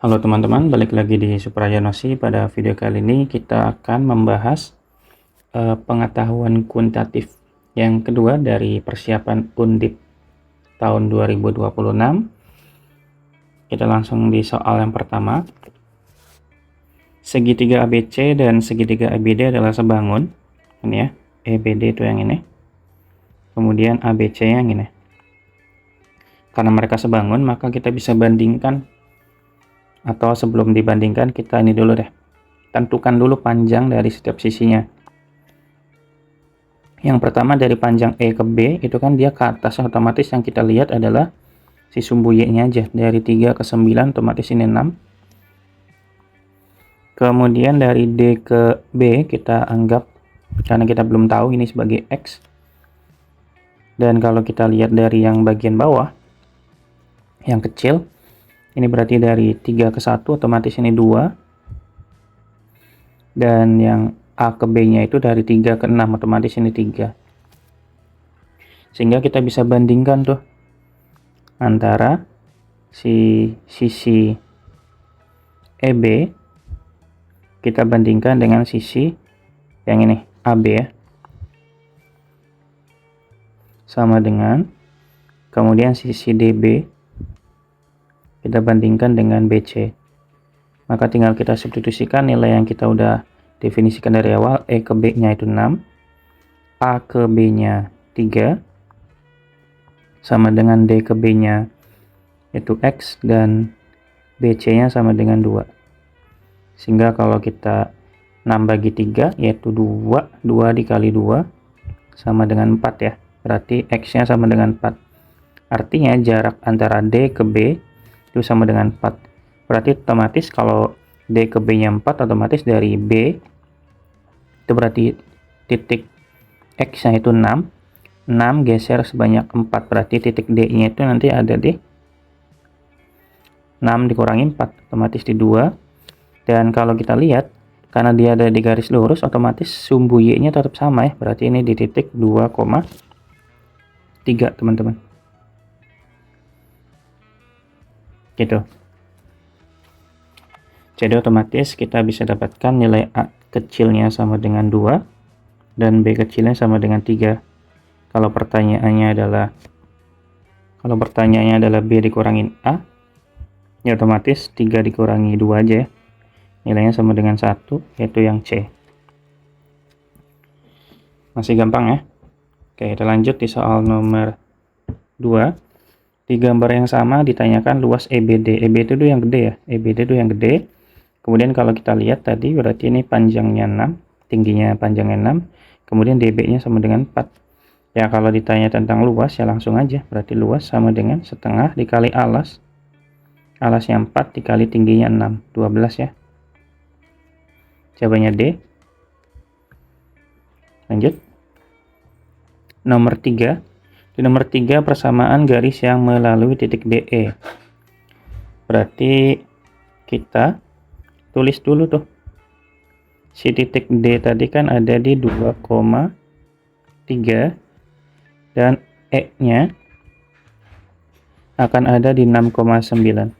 Halo teman-teman, balik lagi di Suprayanosi. Pada video kali ini kita akan membahas pengetahuan kuantitatif yang kedua dari persiapan Undip tahun 2026. Kita langsung di soal yang pertama. Segitiga ABC dan segitiga ABD adalah sebangun. Ini ya, EBD itu yang ini. Kemudian ABC yang ini. Karena mereka sebangun, maka kita bisa bandingkan, atau sebelum dibandingkan kita ini dulu deh. Tentukan dulu panjang dari setiap sisinya. Yang pertama dari panjang E ke B, itu kan dia ke atas, otomatis yang kita lihat adalah si sumbu Y-nya aja. Dari 3 ke 9, otomatis ini 6. Kemudian dari D ke B, kita anggap, karena kita belum tahu ini sebagai X. Dan kalau kita lihat dari yang bagian bawah, yang kecil, ini berarti dari 3 ke 1, otomatis ini 2. Dan yang A ke B-nya itu dari 3 ke 6, otomatis ini 3. Sehingga kita bisa bandingkan tuh antara si sisi EB, kita bandingkan dengan sisi yang ini, AB ya. Sama dengan, kemudian sisi DB, kita bandingkan dengan BC. Maka tinggal kita substitusikan nilai yang kita udah definisikan dari awal. E ke B-nya itu 6, A ke B-nya 3, sama dengan D ke B-nya itu X, dan BC-nya sama dengan 2. Sehingga kalau kita 6 bagi 3, yaitu 2, 2 dikali 2, sama dengan 4 ya. Berarti X-nya sama dengan 4. Artinya jarak antara D ke B itu sama dengan 4. Berarti otomatis kalau D ke B-nya 4, otomatis dari B, itu berarti titik X-nya itu 6. 6 geser sebanyak 4, berarti titik D-nya itu nanti ada di 6 dikurangi 4, otomatis di 2. Dan kalau kita lihat, karena dia ada di garis lurus, otomatis sumbu Y-nya tetap sama ya. Berarti ini di titik 2,3 teman-teman. Gitu. Jadi otomatis kita bisa dapatkan nilai A kecilnya sama dengan 2 dan B kecilnya sama dengan 3. Kalau pertanyaannya adalah B dikurangin A, ya otomatis 3 dikurangi 2 aja ya. Nilainya sama dengan 1, yaitu yang C. Masih gampang ya. Oke, kita lanjut di soal nomor 2. Di gambar yang sama ditanyakan luas EBD. EBD itu yang gede ya. EBD itu yang gede. Kemudian kalau kita lihat tadi, berarti ini panjangnya 6, tingginya panjangnya 6. Kemudian DB-nya sama dengan 4. Ya kalau ditanya tentang luas, ya langsung aja. Berarti luas sama dengan setengah dikali alas. Alasnya 4 dikali tingginya 6, 12 ya. Jawabannya D. Lanjut. Nomor 3. Di nomor 3 persamaan garis yang melalui titik DE. Berarti kita tulis dulu tuh. Si titik D tadi kan ada di 2,3 dan E-nya akan ada di 6,9.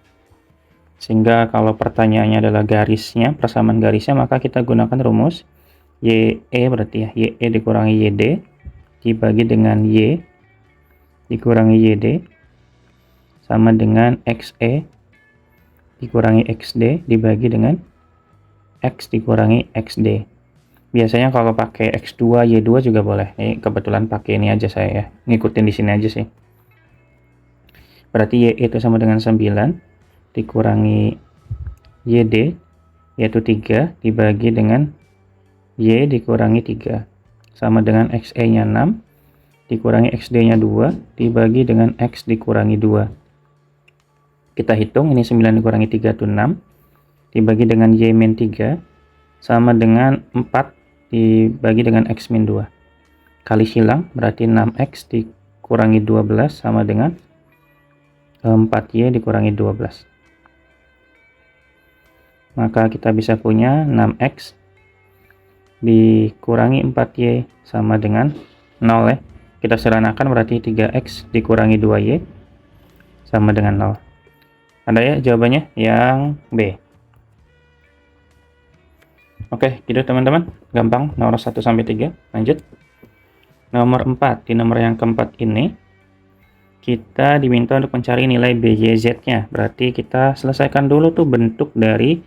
Sehingga kalau pertanyaannya adalah garisnya, persamaan garisnya, maka kita gunakan rumus YE, berarti ya, YE dikurangi YD dibagi dengan Y dikurangi YD sama dengan XE dikurangi XD dibagi dengan X dikurangi XD. Biasanya kalau pakai X2, Y2 juga boleh. Ini kebetulan pakai ini aja saya ya, ngikutin di sini aja sih. Berarti YE itu sama dengan 9 dikurangi YD, yaitu 3 dibagi dengan Y dikurangi 3, sama dengan XE-nya 6 dikurangi XD-nya 2 dibagi dengan X dikurangi 2. Kita hitung, ini 9 dikurangi 3 itu 6 dibagi dengan Y min 3 sama dengan 4 dibagi dengan X min 2. Kali silang berarti 6X dikurangi 12 sama dengan 4Y dikurangi 12. Maka kita bisa punya 6X dikurangi 4Y sama dengan 0 ya. Kita sederhanakan berarti 3X dikurangi 2Y sama dengan 0. Ada ya jawabannya yang B. Oke, gitu teman-teman. Gampang, nomor 1 sampai 3. Lanjut. Nomor 4. Di nomor yang keempat ini, kita diminta untuk mencari nilai BYZ-nya. Berarti kita selesaikan dulu tuh bentuk dari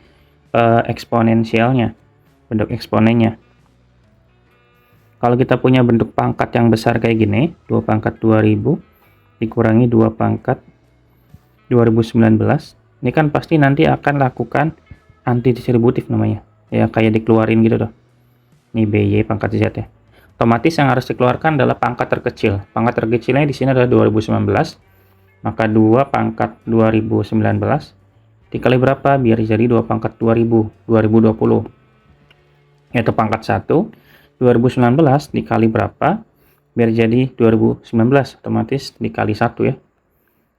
eksponensialnya. Bentuk eksponennya. Kalau kita punya bentuk pangkat yang besar kayak gini, 2 pangkat 2000 dikurangi 2 pangkat 2019, ini kan pasti nanti akan lakukan antidistributif namanya. Ya, kayak dikeluarin gitu tuh. Ini BY pangkat Z ya. Otomatis yang harus dikeluarkan adalah pangkat terkecil. Pangkat terkecilnya di sini adalah 2019. Maka 2 pangkat 2019 dikali berapa? Biar jadi 2 pangkat 2020. Yaitu pangkat 1. 2019 dikali berapa? Biar jadi 2019. Otomatis dikali 1 ya.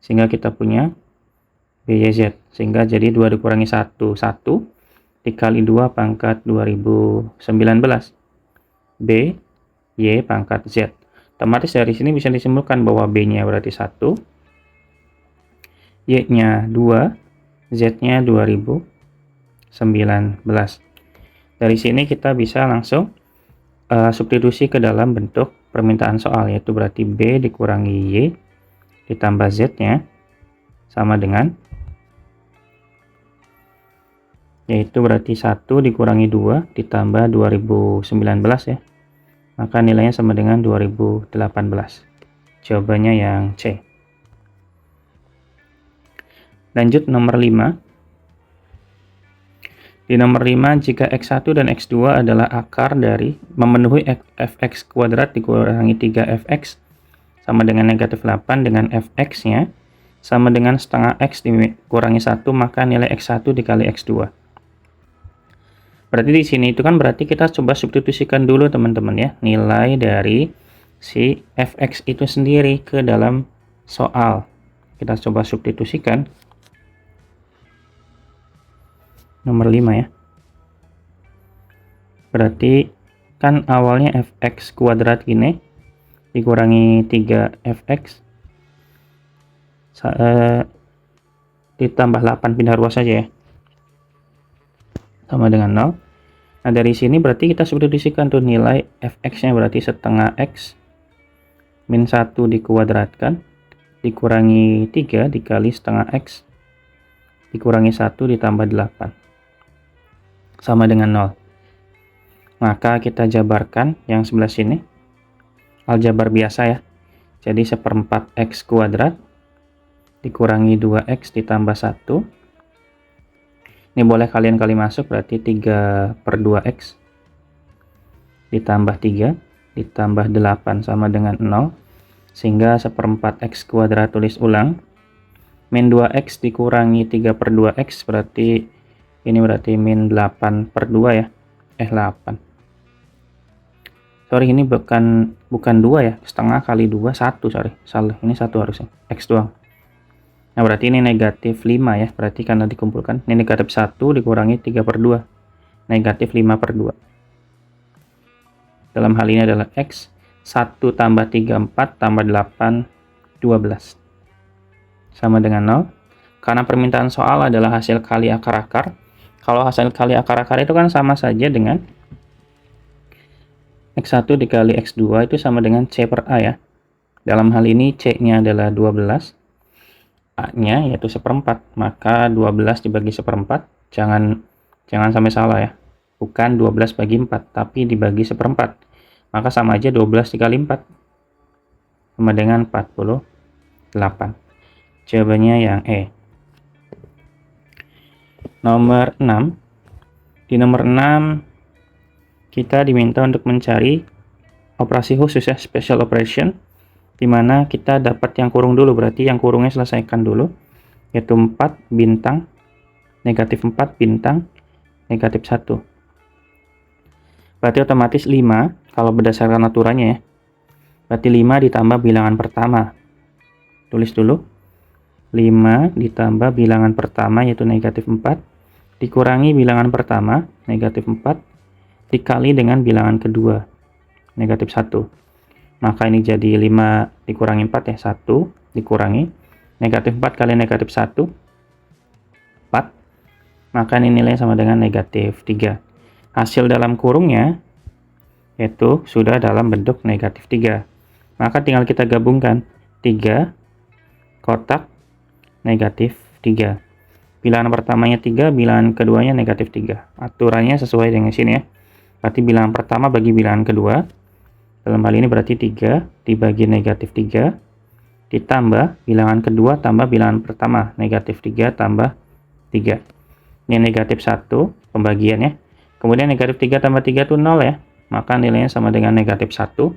Sehingga kita punya BYZ. Sehingga jadi 2 dikurangi 1. 1 dikali 2 pangkat 2019. B, Y pangkat Z. Otomatis dari sini bisa disimpulkan bahwa B-nya berarti 1, Y-nya 2, Z-nya 2019. Dari sini kita bisa langsung substitusi ke dalam bentuk permintaan soal, yaitu berarti B dikurangi Y ditambah Z-nya sama dengan, yaitu berarti 1 dikurangi 2 ditambah 2019 ya. Maka nilainya sama dengan 2018. Jawabannya yang C. Lanjut nomor 5. Di nomor 5, jika X1 dan X2 adalah akar dari memenuhi fx kuadrat dikurangi 3fx sama dengan negatif 8 dengan fx-nya sama dengan setengah x dikurangi 1, maka nilai X1 dikali X2. Berarti di sini itu kan berarti kita coba substitusikan dulu teman-teman ya, nilai dari si fx itu sendiri ke dalam soal. Kita coba substitusikan. Nomor 5 ya. Berarti kan awalnya fx kuadrat ini dikurangi 3fx ditambah 8 pindah ruas saja ya. Sama dengan 0. Nah, dari sini berarti kita substitusikan tuh nilai fx-nya berarti setengah x min 1 dikuadratkan dikurangi 3 dikali setengah x dikurangi 1 ditambah 8 sama dengan 0. Maka kita jabarkan yang sebelah sini. Aljabar biasa ya. Jadi 1/4 x kuadrat dikurangi 2x ditambah 1. Ini boleh kalian kali masuk, berarti 3/2x ditambah 3 ditambah 8 sama dengan 0. Sehingga 1/4 x kuadrat, tulis ulang. Min 2x dikurangi 3/2x berarti ini berarti min 8/2 ya. 8. Sorry, ini bukan 2 ya. Setengah kali 2, 1, sorry. Salah, ini 1 harusnya. X doang. Nah, berarti ini negatif 5 ya. Berarti karena dikumpulkan. Ini negatif 1 dikurangi 3/2. Negatif 5/2. Dalam hal ini adalah X. 1 tambah 3, 4. Tambah 8, 12. Sama dengan 0. Karena permintaan soal adalah hasil kali akar-akar. Kalau hasil kali akar-akar itu kan sama saja dengan X1 dikali X2 itu sama dengan C per A ya. Dalam hal ini C-nya adalah 12. A-nya yaitu 1/4, maka 12 dibagi 1/4, jangan sampai salah ya, bukan 12 bagi 4, tapi dibagi 1/4, maka sama aja 12 dikali 4, sama dengan 48. Jawabannya yang E. Nomor 6. Di nomor 6, kita diminta untuk mencari operasi khusus ya, special operation, dimana kita dapat yang kurung dulu, berarti yang kurungnya selesaikan dulu, yaitu 4 bintang, negatif 4 bintang, negatif 1. Berarti otomatis 5, kalau berdasarkan aturannya ya, berarti 5 ditambah bilangan pertama. Tulis dulu, 5 ditambah bilangan pertama yaitu negatif 4, dikurangi bilangan pertama, negatif 4, dikali dengan bilangan kedua, negatif 1. Maka ini jadi 5 dikurangi 4 ya, 1 dikurangi negatif 4 kali negatif 1 4, maka ini nilainya sama dengan negatif 3. Hasil dalam kurungnya itu sudah dalam bentuk negatif 3. Maka tinggal kita gabungkan 3 kotak negatif 3. Bilangan pertamanya 3, bilangan keduanya negatif 3. Aturannya sesuai dengan sini ya. Berarti bilangan pertama bagi bilangan kedua. Dalam hal ini berarti 3 dibagi negatif 3. Ditambah bilangan kedua tambah bilangan pertama. Negatif 3 tambah 3. Ini negatif 1 pembagiannya. Kemudian negatif 3 tambah 3 itu 0 ya. Maka nilainya sama dengan negatif 1.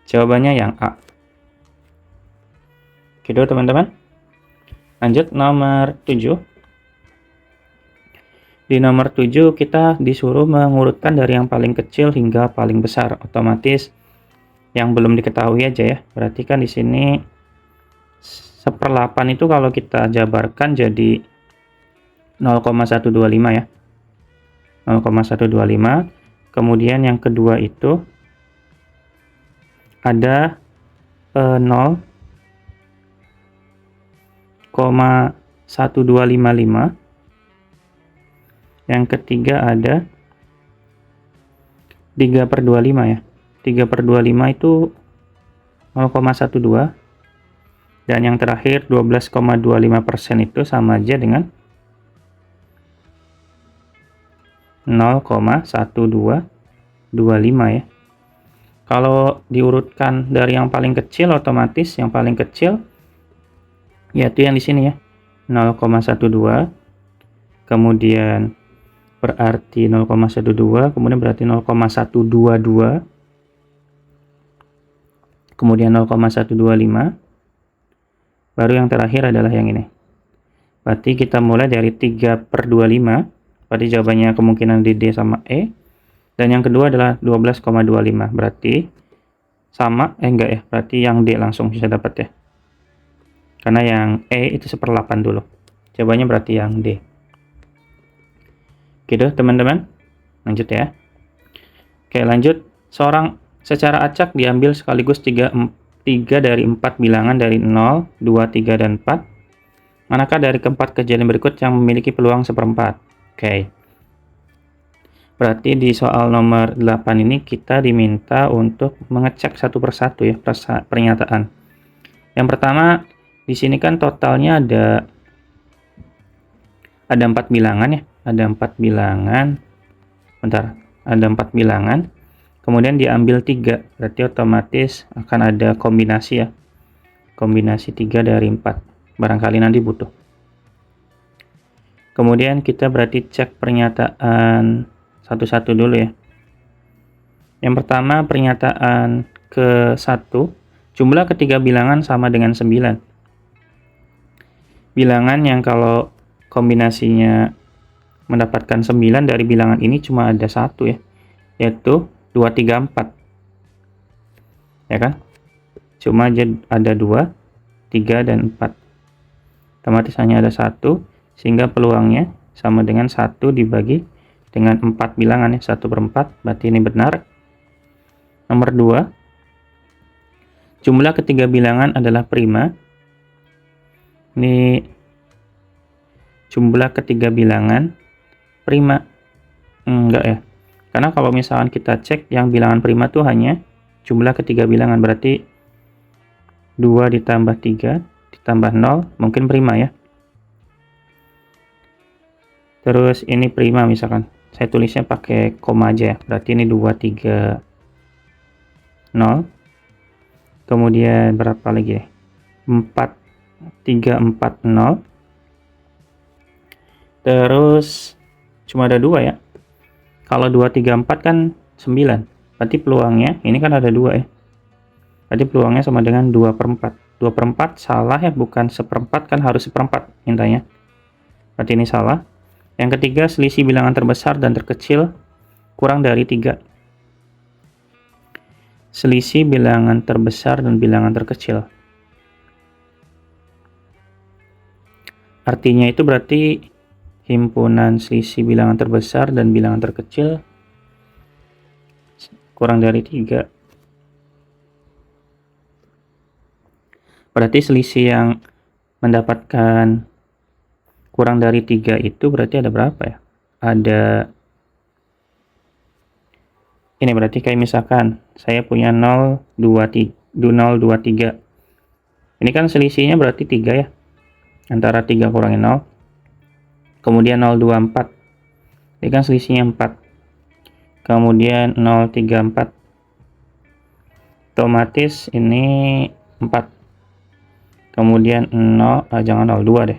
Jawabannya yang A. Gitu teman-teman. Lanjut nomor 7. Di nomor 7 kita disuruh mengurutkan dari yang paling kecil hingga paling besar. Otomatis yang belum diketahui aja ya. Berarti kan di sini 1/8 itu kalau kita jabarkan jadi 0,125 ya. 0,125. Kemudian yang kedua itu ada 0,1255. Yang ketiga ada 3/25 ya. 3/25 itu 0,12. Dan yang terakhir 12,25% itu sama aja dengan 0,1225 ya. Kalau diurutkan dari yang paling kecil, otomatis yang paling kecil yaitu yang di sini ya, 0,12, kemudian berarti 0,12, kemudian berarti 0,122, kemudian 0,125, baru yang terakhir adalah yang ini. Berarti kita mulai dari 3/25, berarti jawabannya kemungkinan di D sama E. Dan yang kedua adalah 12,25, berarti sama, enggak ya, berarti yang D langsung bisa dapat ya. Karena yang E itu 1/8 dulu. Jawabannya berarti yang D. Gitu teman-teman. Lanjut ya. Oke, lanjut. Secara acak diambil sekaligus 3 dari 4 bilangan dari 0, 2, 3, dan 4. Manakah dari keempat kejadian berikut yang memiliki peluang 1/4? Oke. Berarti di soal nomor 8 ini kita diminta untuk mengecek satu persatu ya pernyataan. Yang pertama, di sini kan totalnya ada 4 bilangan ya. Ada 4 bilangan. Bentar, ada 4 bilangan. Kemudian diambil 3, berarti otomatis akan ada kombinasi ya. Kombinasi 3 dari 4. Barangkali nanti butuh. Kemudian kita berarti cek pernyataan satu-satu dulu ya. Yang pertama pernyataan ke-1, jumlah ketiga bilangan sama dengan 9. Bilangan yang kalau kombinasinya mendapatkan 9 dari bilangan ini cuma ada 1 ya, yaitu 2, 3, 4. Ya kan? Cuma ada 2, 3, dan 4. Otomatis hanya ada 1, sehingga peluangnya sama dengan 1 dibagi dengan 4 bilangan ya, 1/4, berarti ini benar. Nomor 2, jumlah ketiga bilangan adalah prima. Ini jumlah ketiga bilangan prima. Enggak ya. Karena kalau misalkan kita cek yang bilangan prima tuh hanya jumlah ketiga bilangan, berarti 2 ditambah 3 ditambah 0 mungkin prima ya. Terus ini prima misalkan. Saya tulisnya pakai koma aja ya. Berarti ini 2, 3, 0. Kemudian berapa lagi ya? 4, 3, 4, 0. Terus cuma ada 2 ya. Kalau 2, 3, 4 kan 9. Berarti peluangnya, ini kan ada 2 ya. Berarti peluangnya sama dengan 2/4. 2/4 salah ya, bukan 1/4, kan harus 1/4 mintanya. Berarti ini salah. Yang ketiga, selisih bilangan terbesar dan terkecil kurang dari 3. Selisih bilangan terbesar dan bilangan terkecil. Artinya itu berarti himpunan selisih bilangan terbesar dan bilangan terkecil kurang dari 3. Berarti selisih yang mendapatkan kurang dari 3 itu berarti ada berapa ya? Ada ini berarti kayak misalkan saya punya 023. Ini kan selisihnya berarti 3 ya. Antara 3 kurangi 0. Kemudian 024. Ini kan selisihnya 4. Kemudian 034. Otomatis ini 4. Kemudian 0, jangan 02 deh.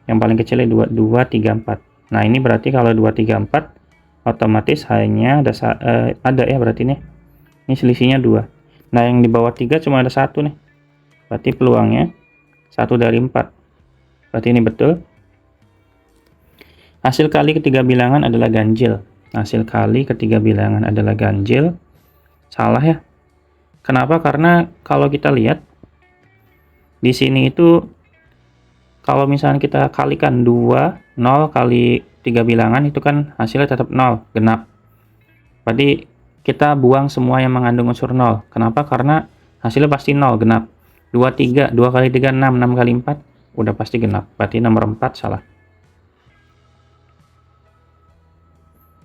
Yang paling kecilnya 234. Nah, ini berarti kalau 234 otomatis hanya ada ya berarti nih. Ini selisihnya 2. Nah, yang di bawah 3 cuma ada 1 nih. Berarti peluangnya 1 dari 4. Berarti ini betul. Hasil kali ketiga bilangan adalah ganjil. Hasil kali ketiga bilangan adalah ganjil. Salah ya. Kenapa? Karena kalau kita lihat di sini itu kalau misalnya kita kalikan 2, 0 kali 3 bilangan itu kan hasilnya tetap 0, genap. Berarti kita buang semua yang mengandung unsur 0. Kenapa? Karena hasilnya pasti 0, genap. 2, 3, 2 kali 3, 6, 6 kali 4, udah pasti genap. Berarti nomor 4 salah.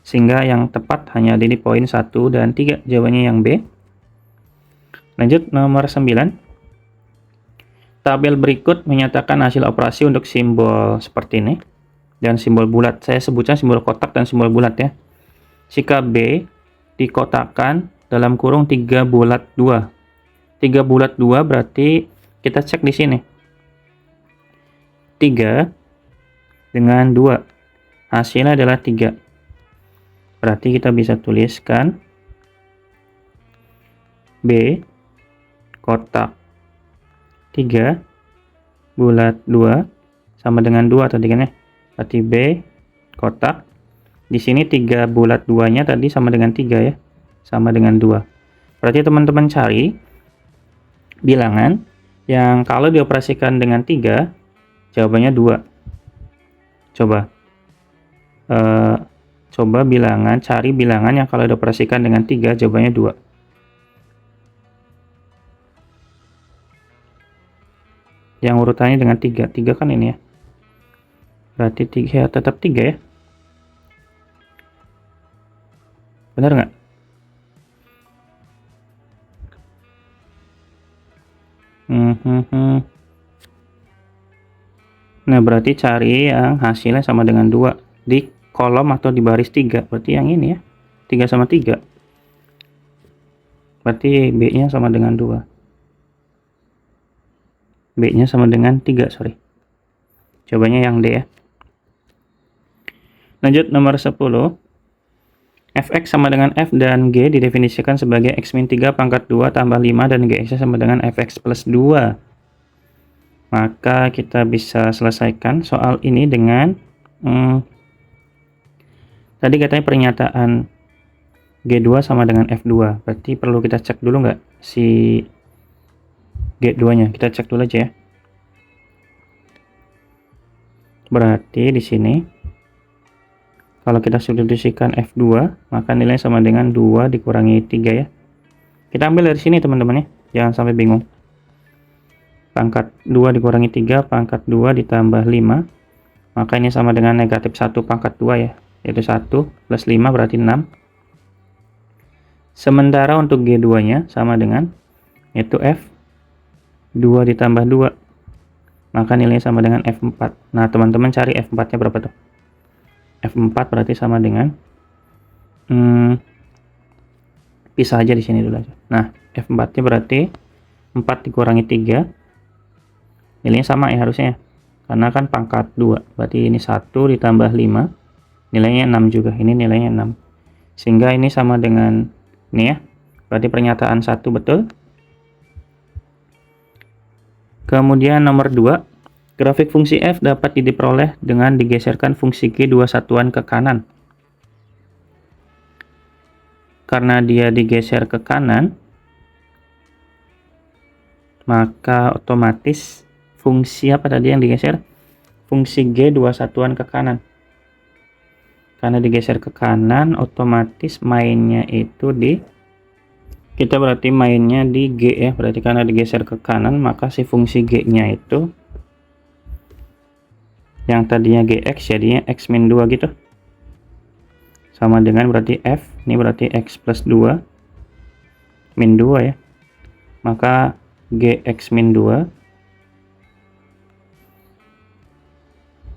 Sehingga yang tepat hanya ada di poin 1 dan 3. Jawabannya yang B. Lanjut nomor 9. Tabel berikut menyatakan hasil operasi untuk simbol seperti ini dan simbol bulat. Saya sebutnya simbol kotak dan simbol bulat ya. Jika B dikotakkan dalam kurung 3 bulat 2. 3 bulat 2 berarti kita cek di sini. 3 dengan 2. Hasilnya adalah 3. Berarti kita bisa tuliskan B kotak 3 bulat 2 sama dengan 2 tadi kan ya. Berarti B kotak. Di sini 3 bulat 2-nya tadi sama dengan 3 ya. Sama dengan 2. Berarti teman-teman cari bilangan yang kalau dioperasikan dengan 3 jawabannya 2. Coba bilangan, cari bilangan yang kalau dioperasikan dengan 3 jawabannya 2. Yang urutannya dengan 3 kan ini ya. Berarti 3 ya, tetap 3 ya. Benar nggak? Nah, berarti cari yang hasilnya sama dengan 2 di kolom atau di baris 3. Berarti yang ini ya. 3 sama 3. Berarti B-nya sama dengan 2. B-nya sama dengan 3, sorry. Jawabannya yang D ya. Lanjut nomor 10. Fx sama dengan F dan G didefinisikan sebagai X-3 pangkat 2 tambah 5 dan Gx sama dengan Fx plus 2. Maka kita bisa selesaikan soal ini dengan tadi katanya pernyataan G2 sama dengan F2. Berarti perlu kita cek dulu nggak si G2-nya? Kita cek dulu aja ya. Berarti di sini kalau kita substitusikan F2, maka nilainya sama dengan 2 dikurangi 3 ya. Kita ambil dari sini teman-teman ya. Jangan sampai bingung. Pangkat 2 dikurangi 3, pangkat 2 ditambah 5. Maka ini sama dengan negatif 1 pangkat 2 ya. Yaitu 1 plus 5 berarti 6. Sementara untuk G2-nya sama dengan yaitu F2 ditambah 2. Maka nilainya sama dengan F4. Nah, teman-teman cari F4-nya berapa tuh? F4 berarti sama dengan pisah aja di sini dulu aja. Nah, F4-nya berarti 4 dikurangi 3. Nilainya sama ya harusnya. Karena kan pangkat 2. Berarti ini 1 ditambah 5. Nilainya 6 juga. Ini nilainya 6. Sehingga ini sama dengan ini ya. Berarti pernyataan 1 betul. Kemudian nomor 2. Grafik fungsi f dapat diperoleh dengan digeserkan fungsi g 2 satuan ke kanan. Karena dia digeser ke kanan, maka otomatis fungsi apa tadi yang digeser? Fungsi g 2 satuan ke kanan. Karena digeser ke kanan, otomatis mainnya itu kita berarti mainnya di G ya. Berarti karena digeser ke kanan, maka si fungsi G-nya itu Yang tadinya GX jadinya X min 2 gitu. Sama dengan berarti F, ini berarti X plus 2 min 2 ya. Maka GX min 2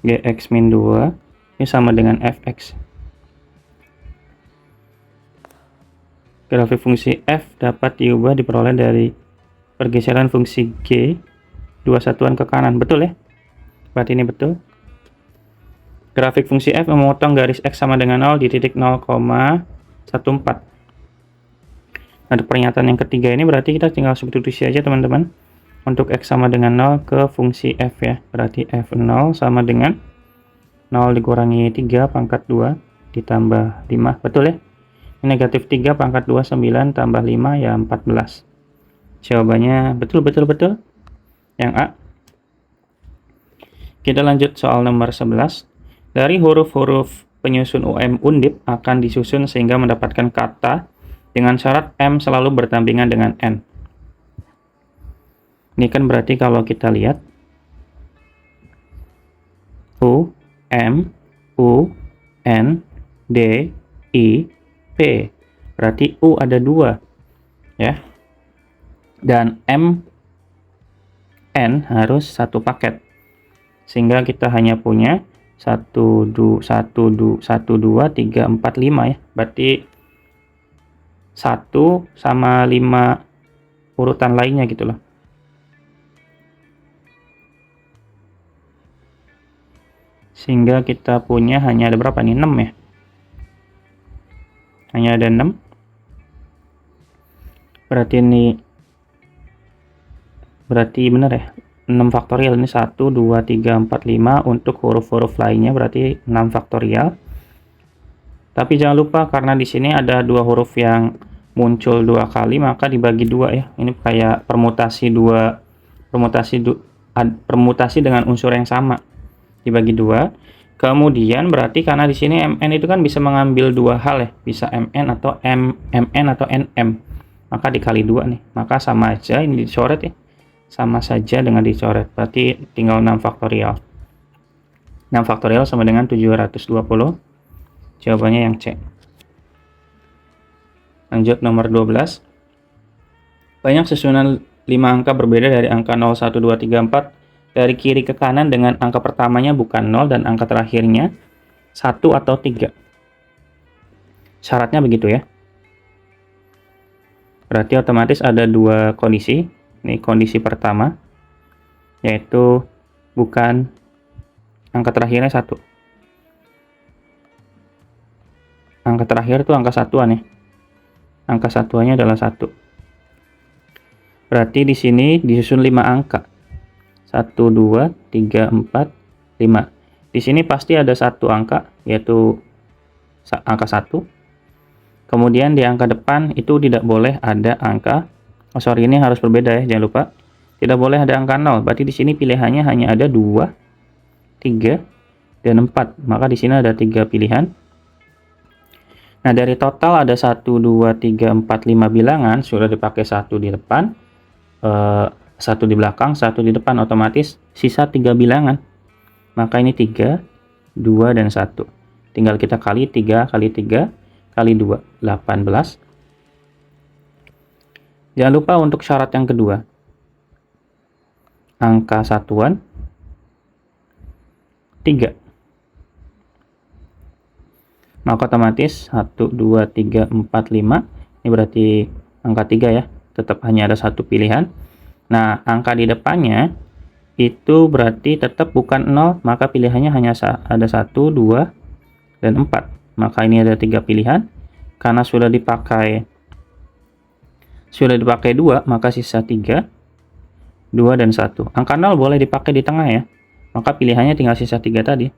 GX min 2 ini sama dengan Fx. Grafik fungsi f dapat diubah diperoleh dari pergeseran fungsi g dua satuan ke kanan. Betul ya? Berarti ini betul. Grafik fungsi f memotong garis x sama dengan 0 di titik 0,14. Untuk pernyataan yang ketiga ini berarti kita tinggal substitusi aja teman-teman. Untuk x sama dengan 0 ke fungsi f ya. Berarti f0 sama dengan 0 dikurangi 3 pangkat 2 ditambah 5. Betul ya? Ini negatif 3 pangkat 2 9 tambah 5 ya 14. Jawabannya betul. Yang A. Kita lanjut soal nomor 11. Dari huruf-huruf penyusun UM undip akan disusun sehingga mendapatkan kata dengan syarat M selalu berdampingan dengan N. Ini kan berarti kalau kita lihat U, M, U, N, D, I, P. Berarti U ada 2 ya. Dan M, N harus satu paket. Sehingga kita hanya punya 1, 2, 3, 4, 5 ya. Berarti 1 sama 5 urutan lainnya gitu loh. Sehingga kita punya hanya ada berapa nih? 6 ya. Hanya ada 6. Berarti benar ya. 6 faktorial ini 1, 2, 3, 4, 5 untuk huruf-huruf lainnya berarti 6 faktorial. Tapi jangan lupa karena di sini ada 2 huruf yang muncul 2 kali maka dibagi 2 ya. Ini kayak permutasi dengan unsur yang sama. Dibagi 2. Kemudian berarti karena di sini MN itu kan bisa mengambil 2 hal ya. Bisa MN atau MN atau NM. Maka dikali 2 nih. Maka sama aja ini dicoret ya. Sama saja dengan dicoret. Berarti tinggal 6 faktorial. 6 faktorial sama dengan 720. Jawabannya yang C. Lanjut nomor 12. Banyak susunan 5 angka berbeda dari angka 0, 1, 2, 3, 4 dari kiri ke kanan dengan angka pertamanya bukan 0 dan angka terakhirnya 1 atau 3. Syaratnya begitu ya. Berarti otomatis ada 2 kondisi. Ini kondisi pertama, yaitu bukan angka terakhirnya 1. Angka terakhir itu angka satuan ya. Angka satuannya adalah 1. Berarti di sini disusun 5 angka. 1, 2, 3, 4, 5. Di sini pasti ada 1 angka, yaitu angka 1. Kemudian di angka depan itu tidak boleh ada angka, ini harus berbeda ya, jangan lupa. Tidak boleh ada angka 0, berarti di sini pilihannya hanya ada 2, 3, dan 4. Maka di sini ada 3 pilihan. Nah, dari total ada 1, 2, 3, 4, 5 bilangan, sudah dipakai 1 di depan, 1 di belakang, 1 di depan, otomatis sisa 3 bilangan. Maka ini 3, 2, dan 1. Tinggal kita kali 3 kali 3 kali 2, 18. Jangan lupa untuk syarat yang kedua. Angka satuan 3. Maka otomatis 1, 2, 3, 4, 5. Ini berarti angka 3 ya. Tetap hanya ada 1 pilihan. Nah, angka di depannya itu berarti tetap bukan 0, maka pilihannya hanya ada 1, 2, dan 4. Maka ini ada 3 pilihan. Karena sudah dipakai 2, maka sisa 3, 2, dan 1. Angka 0 boleh dipakai di tengah ya. Maka pilihannya tinggal sisa 3 tadi.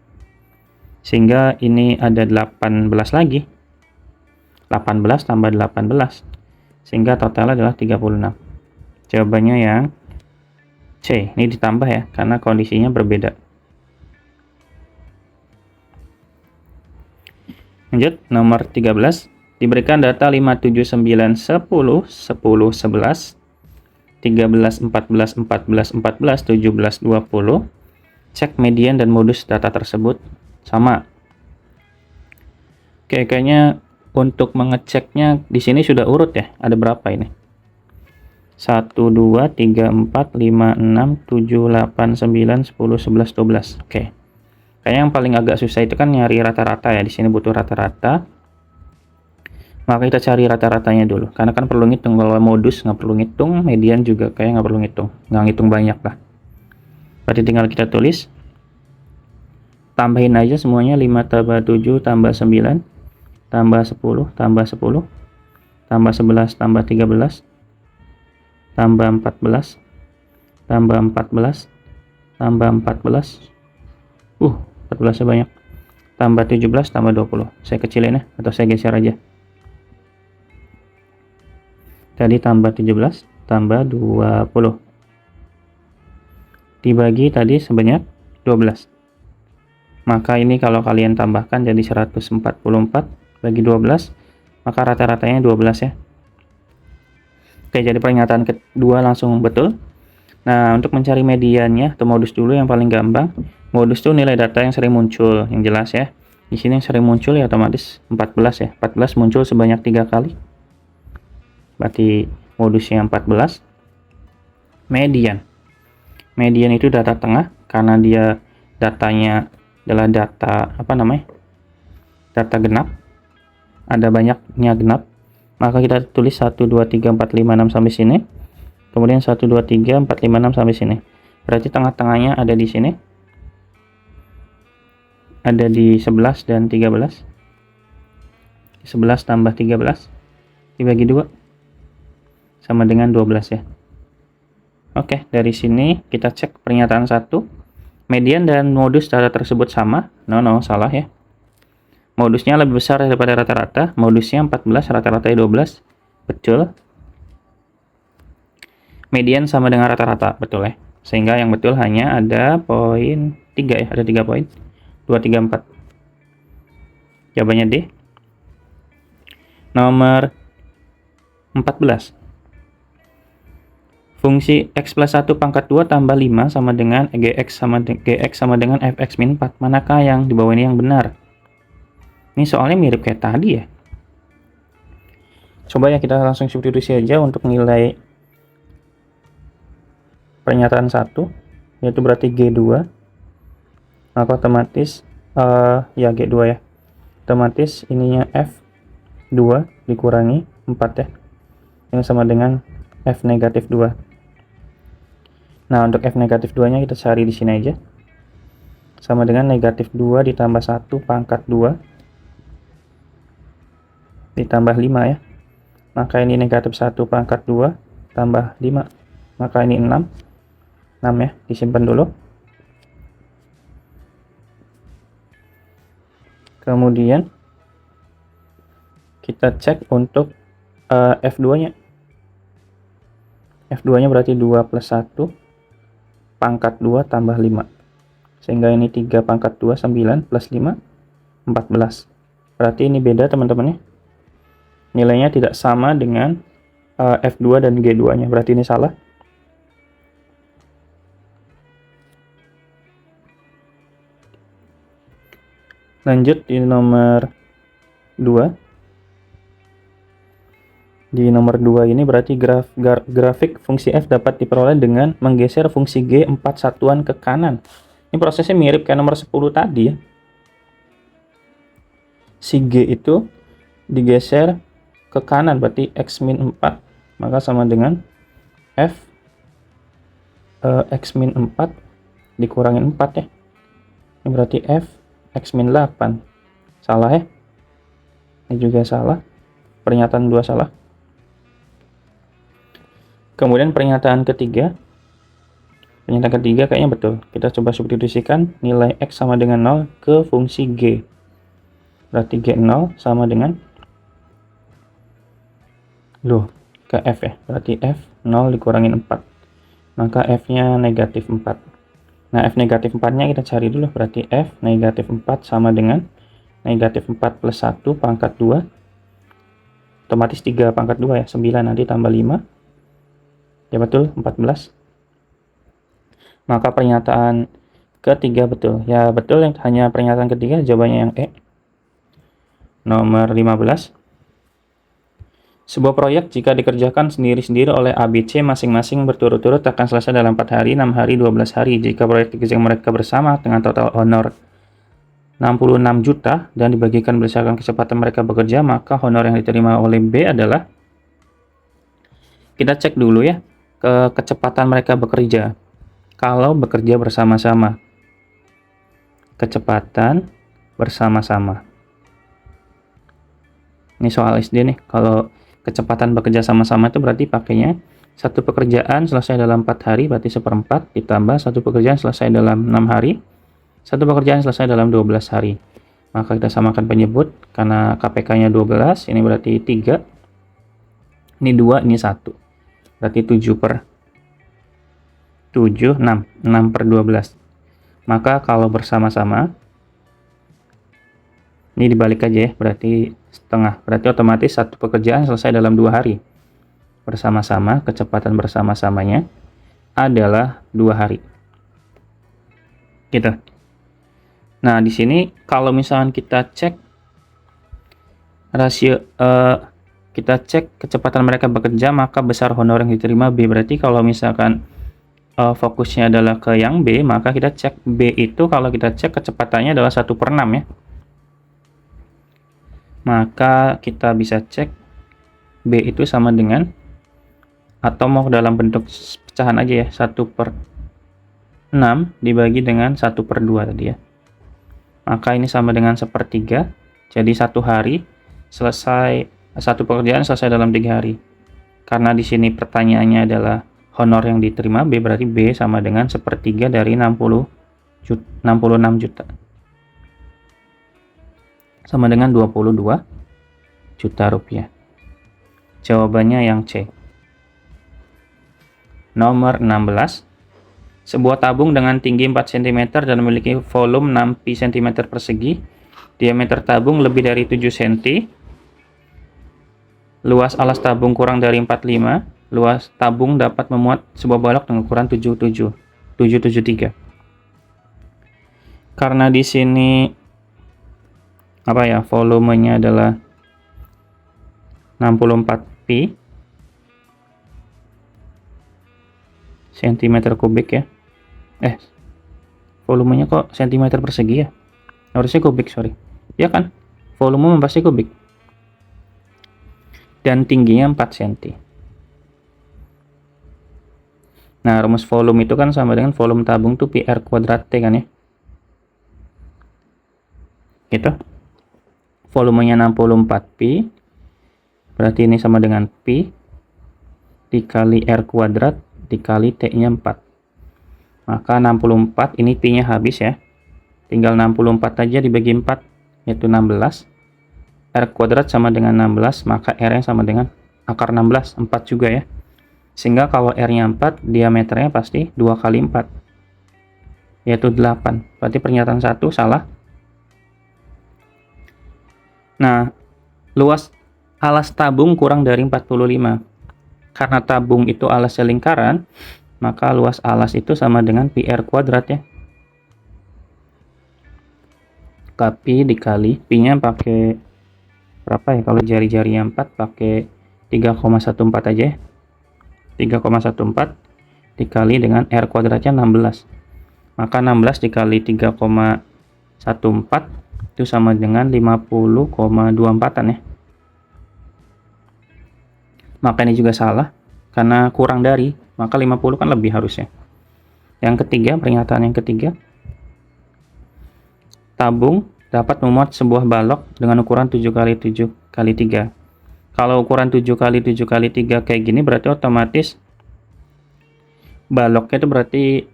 Sehingga ini ada 18 lagi. 18 tambah 18. Sehingga total adalah 36. Jawabannya yang C. Ini ditambah ya, karena kondisinya berbeda. Lanjut, nomor 13. Diberikan data 5, 7, 9, 10, 10, 11, 13, 14, 14, 14, 17, 20, cek median dan modus data tersebut sama. Oke, kayaknya untuk mengeceknya di sini sudah urut ya. Ada berapa ini? 1, 2, 3, 4, 5, 6, 7, 8, 9, 10, 11, 12. Oke. Kayaknya yang paling agak susah itu kan nyari rata-rata ya. Di sini butuh rata-rata. Maka kita cari rata-ratanya dulu. Karena kan perlu ngitung. Kalau modus nggak perlu ngitung, median juga kayak nggak perlu ngitung. Nggak ngitung banyak lah. Berarti tinggal kita tulis. Tambahin aja semuanya. 5 tambah 7 tambah 9 tambah 10 tambah 10 tambah 11 tambah 13 tambah 14 tambah 14 tambah 14 14 banyak, tambah 17 tambah 20. Saya kecilin ya, atau saya geser aja. Tadi tambah 17 tambah 20 dibagi tadi sebanyak 12. Maka ini kalau kalian tambahkan jadi 144 bagi 12, maka rata-ratanya 12 ya. Oke, jadi pernyataan kedua langsung betul. Nah, untuk mencari mediannya atau modus dulu yang paling gampang. Modus itu nilai data yang sering muncul, yang jelas ya. Di sini yang sering muncul ya otomatis 14 ya. 14 muncul sebanyak 3 kali. Berarti modusnya 14. Median. Median itu data tengah karena dia datanya adalah data data genap. Ada banyaknya genap. Maka kita tulis 1 2 3 4 5 6 sampai sini. Kemudian 1 2 3 4 5 6 sampai sini. Berarti tengah-tengahnya ada di sini. Ada di 11 dan 13. 11 tambah 13 dibagi 2 sama dengan 12 ya. Oke, dari sini kita cek pernyataan 1. Median dan modus data tersebut sama. No, salah ya. Modusnya lebih besar daripada rata-rata. Modusnya 14, rata-ratanya 12. Betul. Median sama dengan rata-rata. Betul ya. Sehingga yang betul hanya ada poin 3 ya. Ada 3 poin. 2, 3, 4. Jawabannya D. Nomor 14. Fungsi X plus 1 pangkat 2 tambah 5 sama dengan Gx sama dengan Fx min 4. Manakah yang di bawah ini yang benar? Ini soalnya mirip kayak tadi ya. Coba ya kita langsung substitusi aja untuk nilai pernyataan 1, yaitu berarti G2. Maka otomatis ya G2 ya. Otomatis ininya F2 dikurangi 4 ya. Ini sama dengan F negatif 2. Nah, untuk F negatif 2 nya kita cari di sini aja. Sama dengan negatif 2 ditambah 1 pangkat 2 ditambah 5 ya. Maka ini negatif 1 pangkat 2 tambah 5. Maka ini 6. 6 ya, disimpan dulu. Kemudian kita cek untuk F2-nya. F2-nya berarti 2 plus 1 pangkat 2 tambah 5. Sehingga ini 3 pangkat 2, 9 plus 5, 14. Berarti ini beda teman-teman ya. Nilainya tidak sama dengan F2 dan G2-nya. Berarti ini salah. Lanjut di nomor 2. Di nomor 2 ini berarti grafik fungsi F dapat diperoleh dengan menggeser fungsi G 4 satuan ke kanan. Ini prosesnya mirip kayak nomor 10 tadi ya. Si G itu digeser ke kanan, berarti X min 4. Maka sama dengan F X min 4 dikurangin 4 ya. Ini berarti F X min 8. Salah ya. Ini juga salah. Pernyataan 2 salah. Kemudian pernyataan ketiga. Pernyataan ketiga kayaknya betul. Kita coba substitusikan nilai X sama dengan 0 ke fungsi G. Berarti G0 sama dengan ke F ya. Berarti F 0 dikurangin 4. Maka F-nya negatif 4. Nah, F negatif 4-nya kita cari dulu. Berarti F negatif 4 sama dengan negatif 4 plus 1 pangkat 2. Otomatis 3 pangkat 2 ya. 9 nanti tambah 5. Ya betul, 14. Maka pernyataan ketiga betul. Ya betul, yang hanya pernyataan ketiga, jawabannya yang E. Nomor 15. Sebuah proyek jika dikerjakan sendiri-sendiri oleh ABC masing-masing berturut-turut akan selesai dalam 4 hari, 6 hari, 12 hari. Jika proyek dikerjakan mereka bersama dengan total honor 66 juta dan dibagikan berdasarkan kecepatan mereka bekerja, maka honor yang diterima oleh B adalah, kita cek dulu ya ke kecepatan mereka bekerja. Kalau bekerja bersama-sama, kecepatan bersama-sama. Ini soal SD nih. Kalau kecepatan bekerja sama-sama itu berarti pakainya satu pekerjaan selesai dalam 4 hari, berarti 1/4, ditambah satu pekerjaan selesai dalam 6 hari, satu pekerjaan selesai dalam 12 hari. Maka kita samakan penyebut, karena KPK-nya 12, ini berarti 3, ini 2, ini 1. Berarti 7 per 7, 6 per 12. Maka kalau bersama-sama, ini dibalik aja ya, berarti setengah. Berarti otomatis satu pekerjaan selesai dalam 2 hari. Bersama-sama, kecepatan bersama-samanya adalah 2 hari. Gitu. Nah, di sini kalau misalkan kita cek rasio, kita cek kecepatan mereka bekerja, maka besar honor yang diterima B. Berarti kalau misalkan fokusnya adalah ke yang B, maka kita cek B itu, kalau kita cek kecepatannya adalah 1/6 ya. Maka kita bisa cek B itu sama dengan, atau mau dalam bentuk pecahan aja ya, 1/6 dibagi dengan 1/2 tadi ya. Maka ini sama dengan 1/3. Jadi 1 hari selesai, satu pekerjaan selesai dalam 3 hari. Karena di sini pertanyaannya adalah honor yang diterima B, berarti B sama dengan 1/3 dari 66 juta. Sama dengan 22 juta rupiah. Jawabannya yang C. Nomor 16. Sebuah tabung dengan tinggi 4 cm dan memiliki volume 6 pi cm persegi. Diameter tabung lebih dari 7 cm. Luas alas tabung kurang dari 45. Luas tabung dapat memuat sebuah balok dengan ukuran 773. Karena di sini apa ya, volumenya adalah 64 pi cm kubik ya. Volumenya kok cm persegi ya? Harusnya kubik, sorry. Ya kan? Volume pasti kubik. Dan tingginya 4 cm. Nah, rumus volume itu kan sama dengan volume tabung tuh pi R kuadrat T kan ya. Gitu. Volumenya 64 pi. Berarti ini sama dengan pi dikali R kuadrat dikali T-nya 4. Maka 64, ini pi-nya habis ya. Tinggal 64 aja dibagi 4, yaitu 16. R kuadrat sama dengan 16, maka R-nya sama dengan akar 16, 4 juga ya. Sehingga kalau R-nya 4, diameternya pasti 2 kali 4, yaitu 8. Berarti pernyataan 1 salah. Nah, luas alas tabung kurang dari 45. Karena tabung itu alasnya lingkaran, maka luas alas itu sama dengan pi R kuadrat ya. Pi dikali, pi-nya pakai berapa ya? Kalau jari-jarinya 4 pakai 3,14 aja ya. 3,14 dikali dengan R kuadratnya 16. Maka 16 dikali 3,14 itu sama dengan 50,24an ya. Maka ini juga salah, karena kurang dari, maka 50 kan lebih harusnya. Yang ketiga, pernyataan yang ketiga. Tabung dapat memuat sebuah balok dengan ukuran 7x7x3. Kalau ukuran 7x7x3 kayak gini, berarti otomatis baloknya itu berarti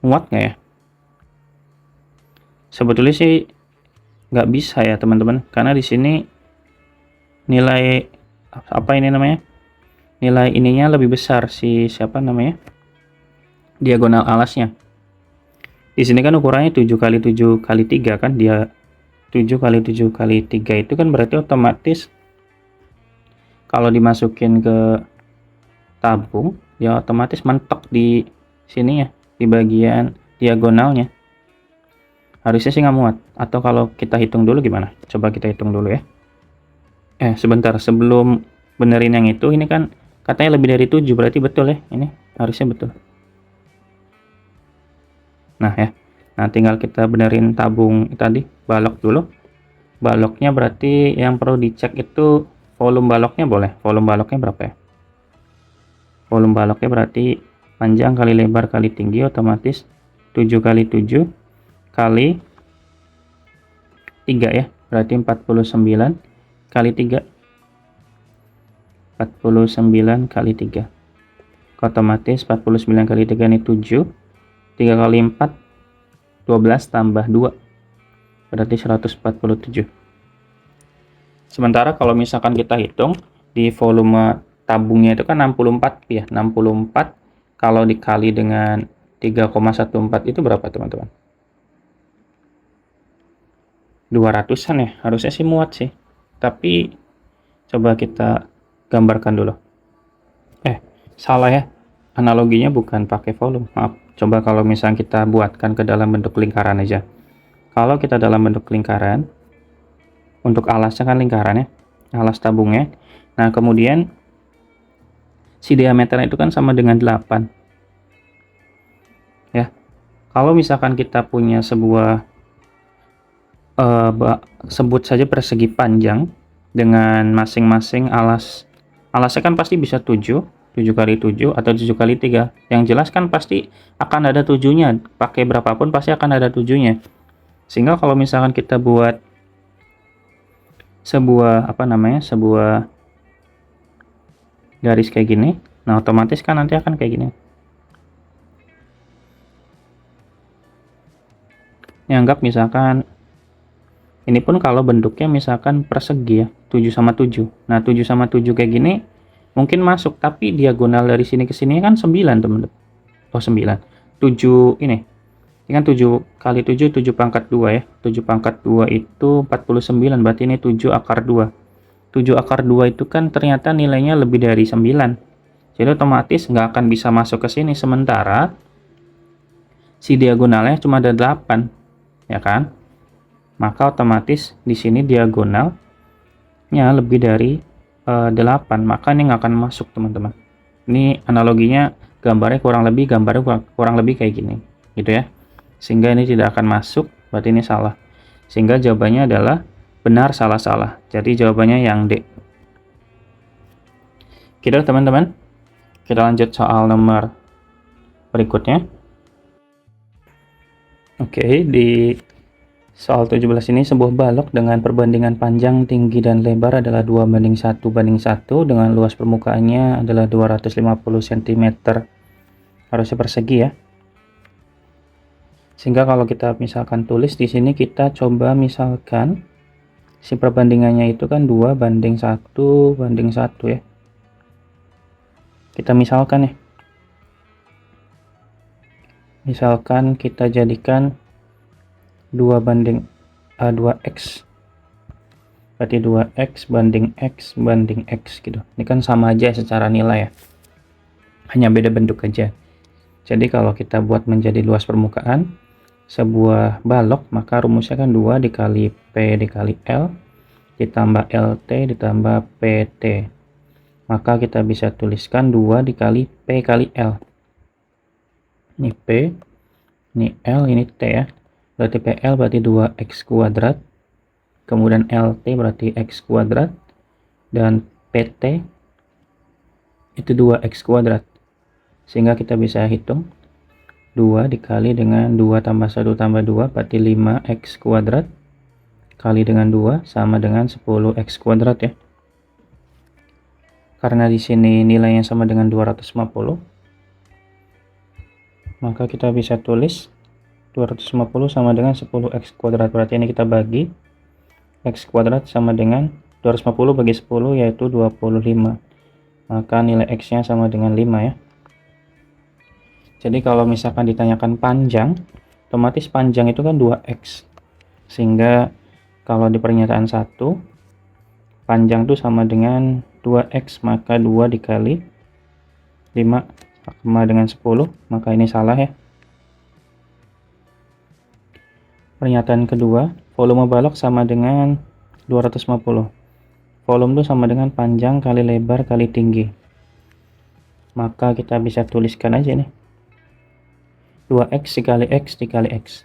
muat nggak ya? Sebetulnya sih nggak bisa ya teman-teman, karena di sini nilai apa ini namanya, nilai ininya lebih besar, si siapa namanya, diagonal alasnya. Di sini kan ukurannya 7x7x3 kan, dia 7x7x3 itu kan berarti otomatis kalau dimasukin ke tabung ya otomatis mentok di sini ya, di bagian diagonalnya. Harusnya sih nggak muat. Atau kalau kita hitung dulu gimana? Coba kita hitung dulu ya. Sebentar, sebelum benerin yang itu, ini kan katanya lebih dari 7, berarti betul ya. Ini harusnya betul. Nah ya, nah tinggal kita benerin tabung tadi, balok dulu. Baloknya berarti yang perlu dicek itu volume baloknya boleh. Volume baloknya berapa ya? Volume baloknya berarti panjang kali lebar kali tinggi, otomatis 7 kali 7 kali 3 ya. Berarti 49 kali 3. 49 kali 3. Otomatis 49 kali 3 ini 7. 3 kali 4 12 tambah 2 berarti 147. Sementara kalau misalkan kita hitung di volume tabungnya itu kan 64 ya. 64 kalau dikali dengan 3,14 itu berapa teman-teman? 200-an ya. Harusnya sih muat sih. Tapi coba kita gambarkan dulu. Salah ya. Analoginya bukan pakai volume. Maaf. Coba kalau misalnya kita buatkan ke dalam bentuk lingkaran aja. Kalau kita dalam bentuk lingkaran, untuk alasnya kan lingkaran ya, alas tabungnya. Nah, kemudian si diameternya itu kan sama dengan 8. Ya. Kalau misalkan kita punya sebuah sebut saja persegi panjang dengan masing-masing alasnya kan pasti bisa 7 kali 7 atau 7 kali 3. Yang jelas kan pasti akan ada 7-nya. Pakai berapapun pasti akan ada 7-nya. Sehingga kalau misalkan kita buat sebuah sebuah garis kayak gini, nah otomatis kan nanti akan kayak gini. Anggap misalkan ini pun kalau bentuknya misalkan persegi ya, 7 sama 7. Nah, 7 sama 7 kayak gini mungkin masuk, tapi diagonal dari sini ke sini kan 9, teman-teman. Oh, 9. 7 ini. Ini kan 7 kali 7, 7 pangkat 2 ya. 7 pangkat 2 itu 49, berarti ini 7 akar 2. 7 akar 2 itu kan ternyata nilainya lebih dari 9. Jadi otomatis nggak akan bisa masuk ke sini. Sementara si diagonalnya cuma ada 8. Ya kan? Maka otomatis di sini diagonalnya lebih dari 8, maka ini nggak akan masuk teman-teman. Ini analoginya, gambarnya kurang lebih kayak gini gitu ya, sehingga ini tidak akan masuk, berarti ini salah, sehingga jawabannya adalah benar salah. Jadi jawabannya yang D. Oke teman-teman, kita lanjut soal nomor berikutnya. Oke, di soal 17 ini, sebuah balok dengan perbandingan panjang, tinggi, dan lebar adalah 2:1 dengan luas permukaannya adalah 250 cm. Harusnya persegi ya. Sehingga kalau kita misalkan tulis di sini, kita coba misalkan si perbandingannya itu kan 2:1 ya. Kita misalkan ya. Misalkan kita jadikan 2x, berarti 2x banding x banding x gitu. Ini kan sama aja secara nilai ya, hanya beda bentuk aja. Jadi kalau kita buat menjadi luas permukaan sebuah balok, maka rumusnya kan 2 dikali P dikali L ditambah LT ditambah PT. Maka kita bisa tuliskan 2 dikali P kali L. Ini P, ini L, ini T ya. Berarti PL berarti 2x kuadrat, kemudian LT berarti x kuadrat, dan PT itu 2x kuadrat. Sehingga kita bisa hitung 2 dikali dengan 2 tambah 1 tambah 2 berarti 5x kuadrat kali dengan 2 sama dengan 10x kuadrat ya. Karena di sini nilainya sama dengan 250, maka kita bisa tulis 250 sama dengan 10x kuadrat, berarti ini kita bagi x kuadrat sama dengan 250 bagi 10 yaitu 25, maka nilai x nya sama dengan 5 ya. Jadi kalau misalkan ditanyakan panjang, otomatis panjang itu kan 2x, sehingga kalau di pernyataan 1 panjang itu sama dengan 2x, maka 2 dikali 5 sama dengan 10, maka ini salah ya. Pernyataan kedua, volume balok sama dengan 250. Volume itu sama dengan panjang kali lebar kali tinggi. Maka kita bisa tuliskan aja nih. 2x dikali x dikali x.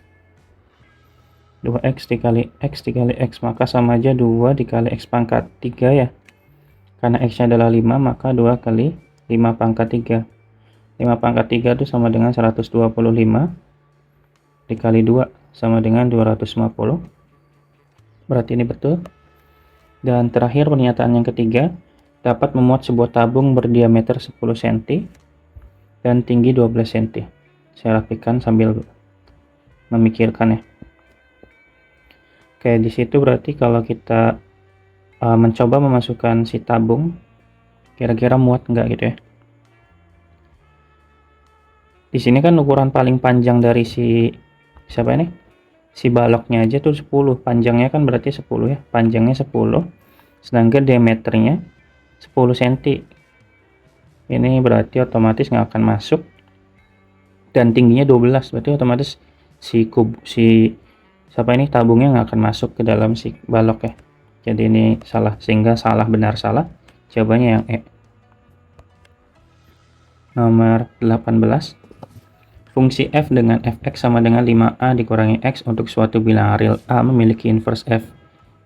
2x dikali x dikali x, maka sama aja 2 dikali x pangkat 3 ya. Karena x-nya adalah 5, maka 2 kali 5 pangkat 3. 5 pangkat 3 itu sama dengan 125 dikali 2 sama dengan 250. Berarti ini betul. Dan terakhir pernyataan yang ketiga, dapat memuat sebuah tabung berdiameter 10 cm dan tinggi 12 cm. Saya rapikan sambil memikirkan ya. Oke, di situ berarti kalau kita mencoba memasukkan si tabung, kira-kira muat enggak gitu ya. Di sini kan ukuran paling panjang dari si baloknya aja tuh 10, panjangnya kan berarti 10 ya, panjangnya 10, sedangkan diameternya 10 cm. Ini berarti otomatis nggak akan masuk, dan tingginya 12, berarti otomatis tabungnya nggak akan masuk ke dalam si balok ya. Jadi ini salah, sehingga salah benar salah, jawabannya yang E. Nomor 18, fungsi f dengan fx sama dengan 5a dikurangi x untuk suatu bilangan real a memiliki inverse f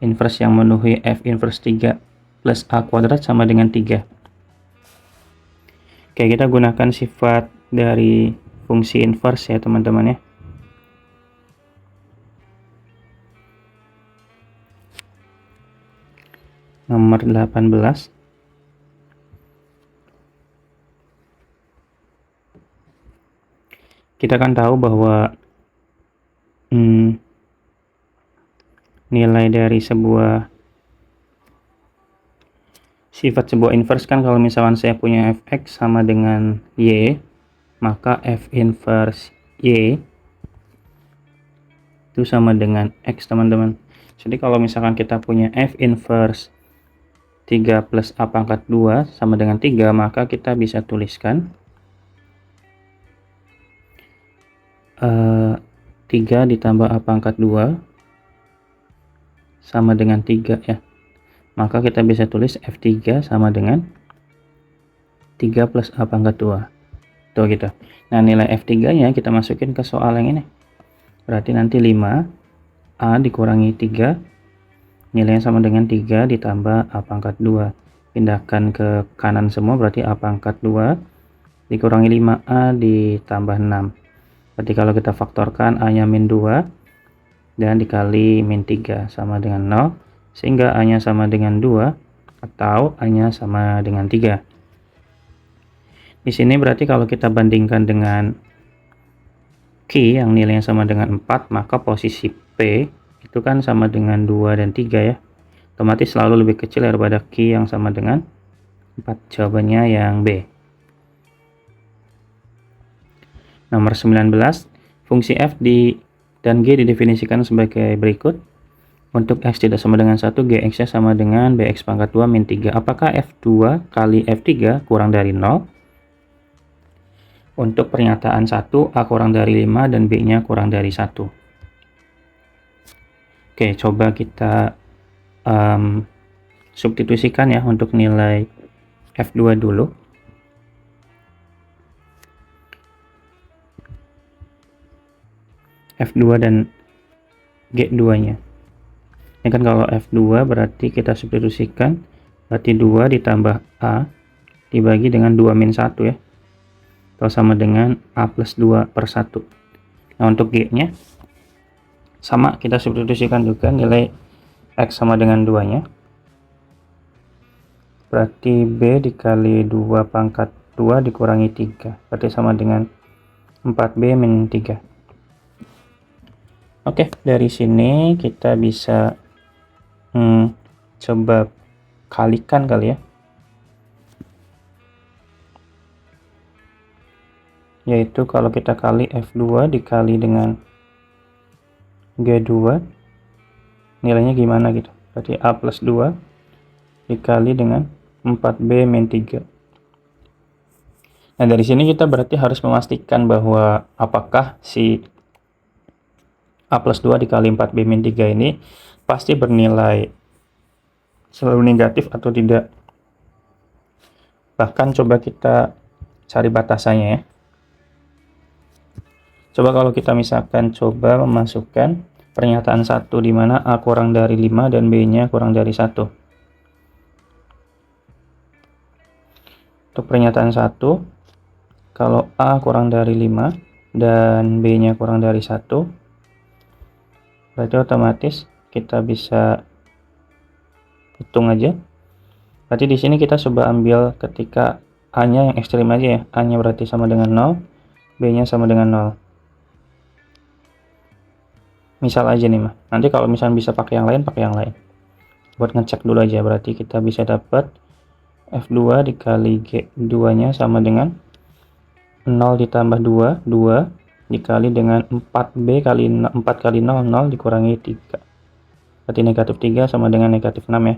inverse yang memenuhi f inverse 3 plus a kuadrat sama dengan 3. Oke, kita gunakan sifat dari fungsi inverse ya teman-teman ya. Nomor 18, kita kan tahu bahwa nilai dari sifat sebuah inverse kan, kalau misalkan saya punya fx sama dengan y, maka f inverse y itu sama dengan x teman-teman. Jadi kalau misalkan kita punya f inverse 3 plus a pangkat 2 sama dengan 3, maka kita bisa tuliskan 3 ditambah a pangkat 2 sama dengan 3 ya. Maka kita bisa tulis F3 sama dengan 3 plus a pangkat 2. Tuh gitu. Nah, nilai F3 nya kita masukin ke soal yang ini. Berarti nanti 5 a dikurangi 3, nilainya sama dengan 3 ditambah a pangkat 2. Pindahkan ke kanan semua, berarti a pangkat 2 dikurangi 5a ditambah 6. Berarti kalau kita faktorkan, a nya min 2 dan dikali min 3 sama dengan 0, sehingga a nya sama dengan 2 atau a nya sama dengan 3. Di sini berarti kalau kita bandingkan dengan Q yang nilainya sama dengan 4, maka posisi P itu kan sama dengan 2 dan 3 ya. Otomatis selalu lebih kecil daripada Q yang sama dengan 4. Jawabannya yang B. Nomor 19, fungsi f dan g didefinisikan sebagai berikut. Untuk x tidak sama dengan 1, gx-nya sama dengan bx pangkat 2 min 3. Apakah f2 kali f3 kurang dari 0? Untuk pernyataan 1, a kurang dari 5 dan b-nya kurang dari 1. Oke, coba kita substitusikan ya untuk nilai f2 dulu. F2 dan G2-nya. Ini kan kalau F2 berarti kita substitusikan, berarti 2 ditambah A dibagi dengan 2 min 1 ya. Atau sama dengan A plus 2 per 1. Nah, untuk G-nya sama, kita substitusikan juga nilai X sama dengan 2-nya. Berarti B dikali 2 pangkat 2 dikurangi 3. Berarti sama dengan 4B min 3. Oke, dari sini kita bisa coba kalikan kali ya. Yaitu kalau kita kali F2 dikali dengan G2, nilainya gimana gitu. Berarti A plus 2 dikali dengan 4B min 3. Nah, dari sini kita berarti harus memastikan bahwa apakah si A plus 2 dikali 4B min 3 ini pasti bernilai selalu negatif atau tidak. Bahkan coba kita cari batasannya ya. Coba kalau kita misalkan coba memasukkan pernyataan 1 di mana A kurang dari 5 dan B-nya kurang dari 1. Untuk pernyataan 1, kalau A kurang dari 5 dan B-nya kurang dari 1, berarti otomatis kita bisa hitung aja. Berarti di sini kita coba ambil ketika A-nya yang ekstrim aja ya. A-nya berarti sama dengan 0, B-nya sama dengan 0. Misal aja nih mah. Nanti kalau misalnya bisa pakai yang lain, pakai yang lain. Buat ngecek dulu aja, berarti kita bisa dapat F2 dikali G2-nya sama dengan 0 ditambah 2, 2 dikali dengan 4B kali 4 kali 0, 0 dikurangi 3. Berarti negatif 3 sama dengan negatif 6 ya.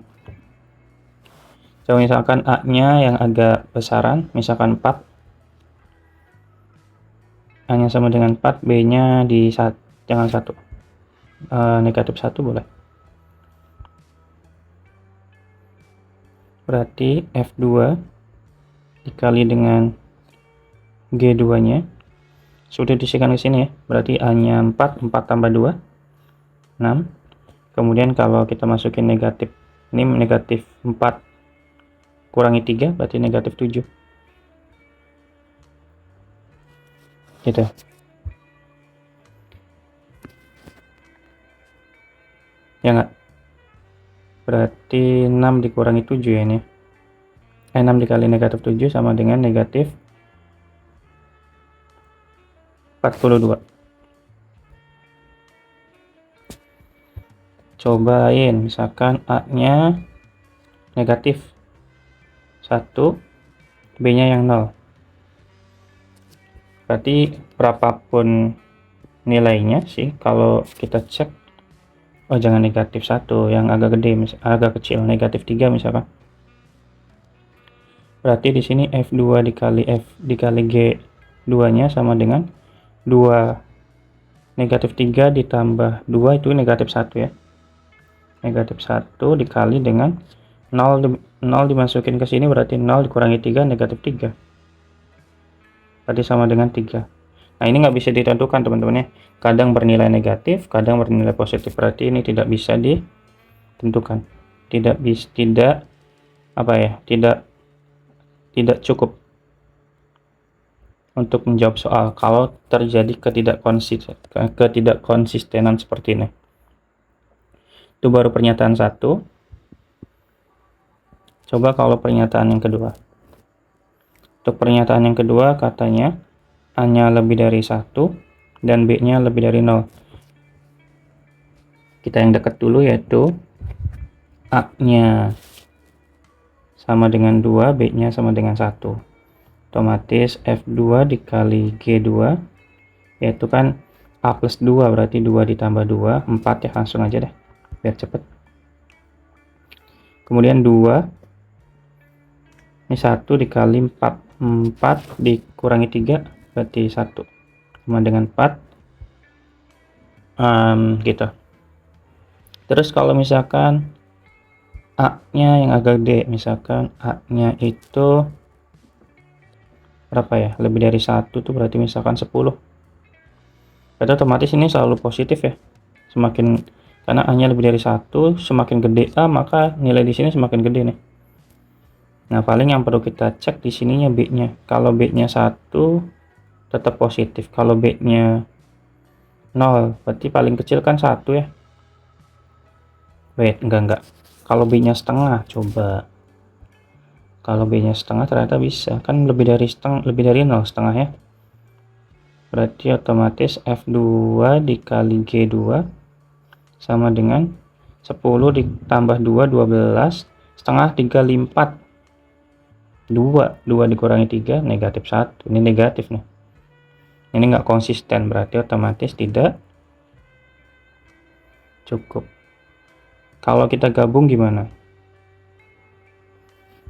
Coba misalkan A-nya yang agak besaran, misalkan 4. A-nya sama dengan 4, B-nya di jangan 1. Negatif 1 boleh. Berarti F2 dikali dengan G2-nya sudah disisikan ke sini ya. Berarti A-nya 4, 4 tambah 2, 6. Kemudian kalau kita masukin negatif, ini negatif 4 kurangi 3, berarti negatif 7. Gitu. Ya enggak? Berarti 6 dikurangi 7 ya ini. 6 dikali negatif 7 sama dengan negatif 42. Cobain, misalkan A-nya negatif 1, B-nya yang 0. Berarti berapapun nilainya sih, kalau kita cek, oh jangan negatif 1, yang agak gede, agak kecil, negatif 3 misalkan. Berarti di sini F2 dikali F dikali G2-nya sama dengan 2 negatif 3 ditambah 2 itu negatif 1 ya. Negatif 1 dikali dengan 0 dimasukin ke sini berarti 0 dikurangi 3 negatif 3. Berarti sama dengan 3. Nah, ini nggak bisa ditentukan teman-teman ya. Kadang bernilai negatif, kadang bernilai positif. Berarti ini tidak bisa ditentukan. Tidak cukup untuk menjawab soal kalau terjadi ketidakkonsistenan seperti ini. Itu baru pernyataan 1. Coba kalau pernyataan yang kedua. Untuk pernyataan yang kedua katanya A-nya lebih dari 1 dan B-nya lebih dari 0. Kita yang dekat dulu yaitu A-nya sama dengan 2, B-nya sama dengan 1. Otomatis F2 dikali G2 yaitu kan A plus 2, berarti 2 ditambah 2, 4 ya, langsung aja deh biar cepet. Kemudian 2, ini 1 dikali 4, 4 dikurangi 3 berarti 1 sama dengan 4. Gitu. Terus kalau misalkan A-nya yang agak gede, misalkan A-nya itu berapa ya, lebih dari 1 tuh berarti misalkan 10. Berarti otomatis ini selalu positif ya, semakin karena A-nya lebih dari 1, semakin gede A maka nilai di sini semakin gede nih. Nah, paling yang perlu kita cek di sininya B-nya. Kalau B-nya 1 tetap positif, kalau B-nya 0 berarti paling kecil kan 1 ya. Wait, enggak. Kalau B-nya setengah, coba. Kalau B-nya setengah ternyata bisa. Kan lebih dari 0 setengah ya. Berarti otomatis F2 dikali G2 sama dengan 10 ditambah 2, 12. Setengah dikali 4. 2 dikurangi 3, negatif 1. Ini negatif nih. Ini nggak konsisten, berarti otomatis tidak cukup. Kalau kita gabung gimana?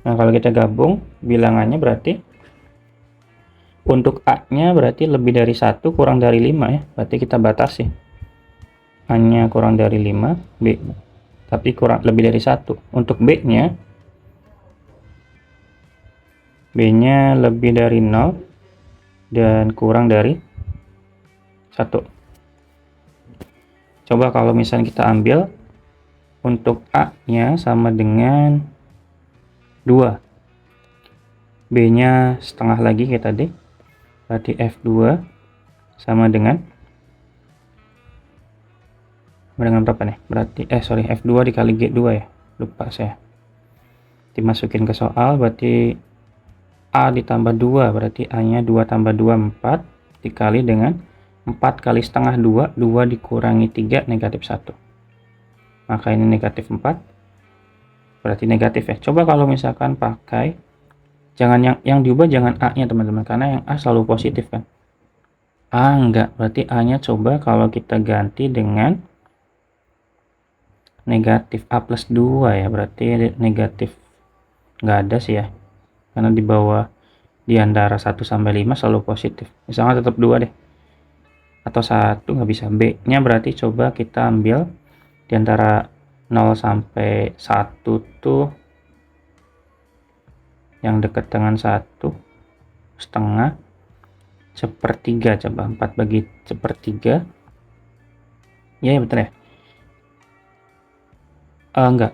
Nah, kalau kita gabung bilangannya berarti Untuk A-nya berarti lebih dari 1 kurang dari 5 ya. Berarti kita batasi. A-nya kurang dari 5, B tapi lebih dari 1. Untuk B-nya lebih dari 0 dan kurang dari 1. Coba kalau misalnya kita ambil untuk A-nya sama dengan 2. B-nya setengah lagi kayak tadi. Berarti F2 sama dengan berapa nih? Berarti F2 dikali G2 ya. Lupa saya. Dimasukin ke soal berarti A ditambah 2 berarti A-nya 2 tambah 2 4 dikali dengan 4 kali setengah 2 dikurangi 3 negatif 1. Maka ini negatif 4 berarti negatif ya. Coba kalau misalkan pakai jangan yang diubah jangan A-nya teman-teman, karena yang A selalu positif kan. A enggak, berarti A-nya coba kalau kita ganti dengan negatif A plus 2 ya, berarti negatif nggak ada sih ya, karena di bawah di antara 1 sampai 5 selalu positif. Misalnya tetap 2 deh, atau 1 nggak bisa. B-nya berarti coba kita ambil di antara 0 sampai 1 tuh yang dekat dengan 1 setengah sepertiga, coba 4 bagi sepertiga ya, betul ya. Enggak,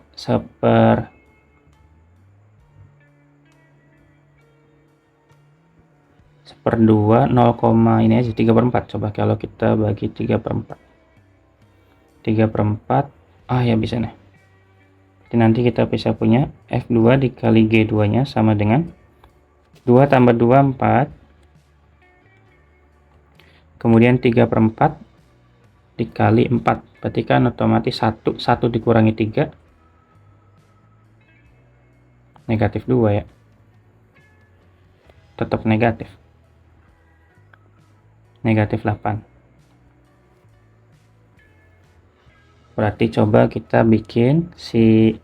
seperdua 0, ini aja 3/4. Coba kalau kita bagi 3/4 ya bisa nih. Jadi nanti kita bisa punya F2 dikali G2 nya sama dengan 2 tambah 2 4, kemudian 3/4 dikali 4, berarti kan otomatis 1 dikurangi 3 negatif 2 ya, tetap negatif 8. Berarti coba kita bikin si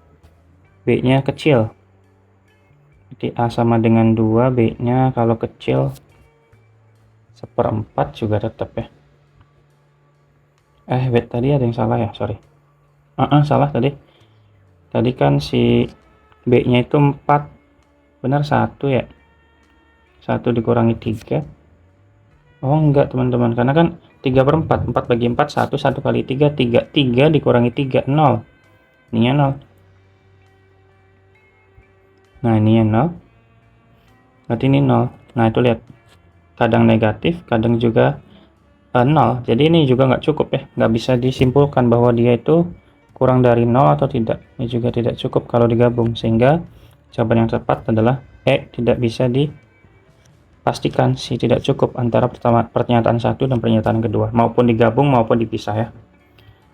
B nya kecil, jadi A sama dengan 2, B nya kalau kecil 1/4 juga tetap ya. Wait, tadi ada yang salah ya, sorry. Salah tadi kan si B nya itu 4, benar 1 ya, 1 dikurangi 3. Oh enggak teman-teman, karena kan 3/4, 4 bagi 4 1, 1 kali 3 3 dikurangi 3 0, ininya 0. Nah ini ya 0, berarti ini 0. Nah itu lihat, kadang negatif kadang juga 0, jadi ini juga nggak cukup ya, nggak bisa disimpulkan bahwa dia itu kurang dari 0 atau tidak. Ini juga tidak cukup kalau digabung, sehingga jawaban yang tepat adalah tidak bisa dipastikan si tidak cukup antara pernyataan 1 dan pernyataan kedua, maupun digabung maupun dipisah ya.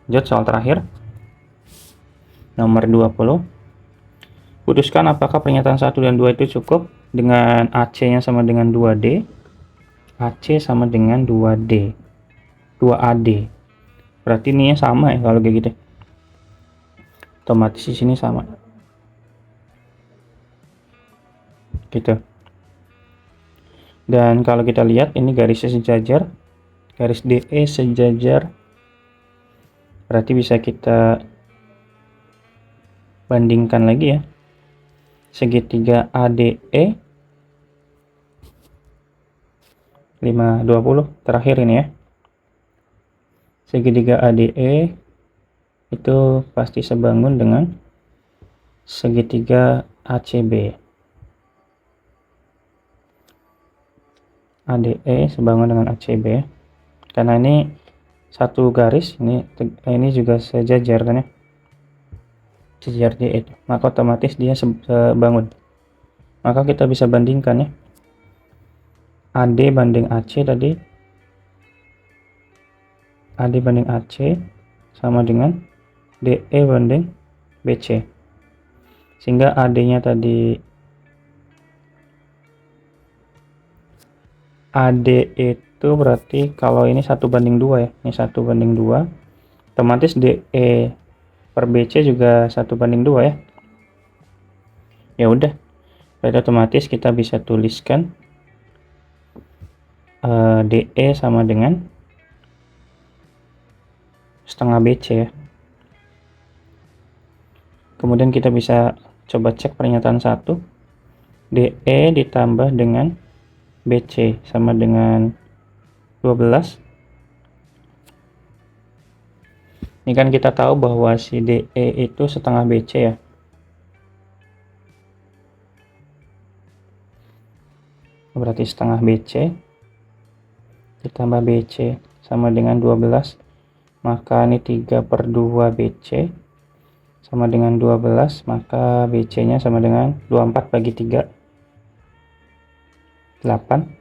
Lanjut soal terakhir, nomor 20. Putuskan apakah pernyataan 1 dan 2 itu cukup dengan AC nya sama dengan 2D, AC sama dengan 2D, 2AD. Berarti ini sama ya kalau kayak gitu. Otomatis di sini sama. Gitu. Dan kalau kita lihat ini garisnya sejajar, garis DE sejajar. Berarti bisa kita bandingkan lagi ya. Segitiga ADE 520 terakhir ini ya. Segitiga ADE itu pasti sebangun dengan segitiga ACB. ADE sebangun dengan ACB ya. Karena ini satu garis, ini juga sejajar kan ya. Sejajar DE itu, maka otomatis dia sebangun. Maka kita bisa bandingkan ya. AD banding AC tadi, AD banding AC sama dengan DE banding BC, sehingga AD nya tadi AD itu berarti kalau ini 1 banding 2 ya, ini 1 banding 2, otomatis DE per BC juga 1 banding 2 ya. Ya udah, berarti otomatis kita bisa tuliskan DE sama dengan setengah BC ya. Kemudian kita bisa coba cek pernyataan 1. DE ditambah dengan BC sama dengan 12. Ini kan kita tahu bahwa si DE itu setengah BC ya. Berarti setengah BC ditambah BC sama dengan 12. Maka ini 3/2 BC sama dengan 12. Maka BC nya sama dengan 24 bagi 3, 8.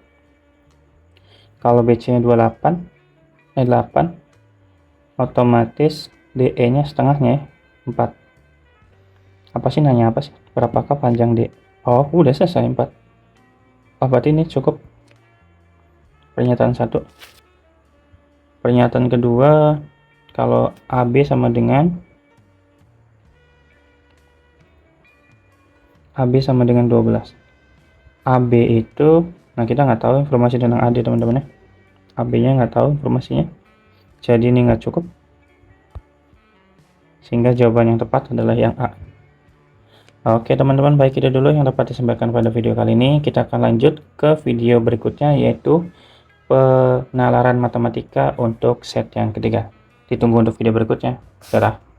Kalau BC nya 8, otomatis DE nya setengahnya ya, 4. Apa sih, nanya apa sih? Berapakah panjang D? Oh, udah selesai, 4. Oh, berarti ini cukup pernyataan 1. Pernyataan kedua, kalau AB sama dengan 12. AB itu, nah kita nggak tahu informasi tentang AD teman-teman ya. AB nya nggak tahu informasinya, jadi ini nggak cukup, sehingga jawaban yang tepat adalah yang A. Oke teman-teman, baik itu dulu yang dapat disampaikan pada video kali ini. Kita akan lanjut ke video berikutnya, yaitu penalaran matematika untuk set yang ketiga. Ditunggu untuk video berikutnya. Dadah.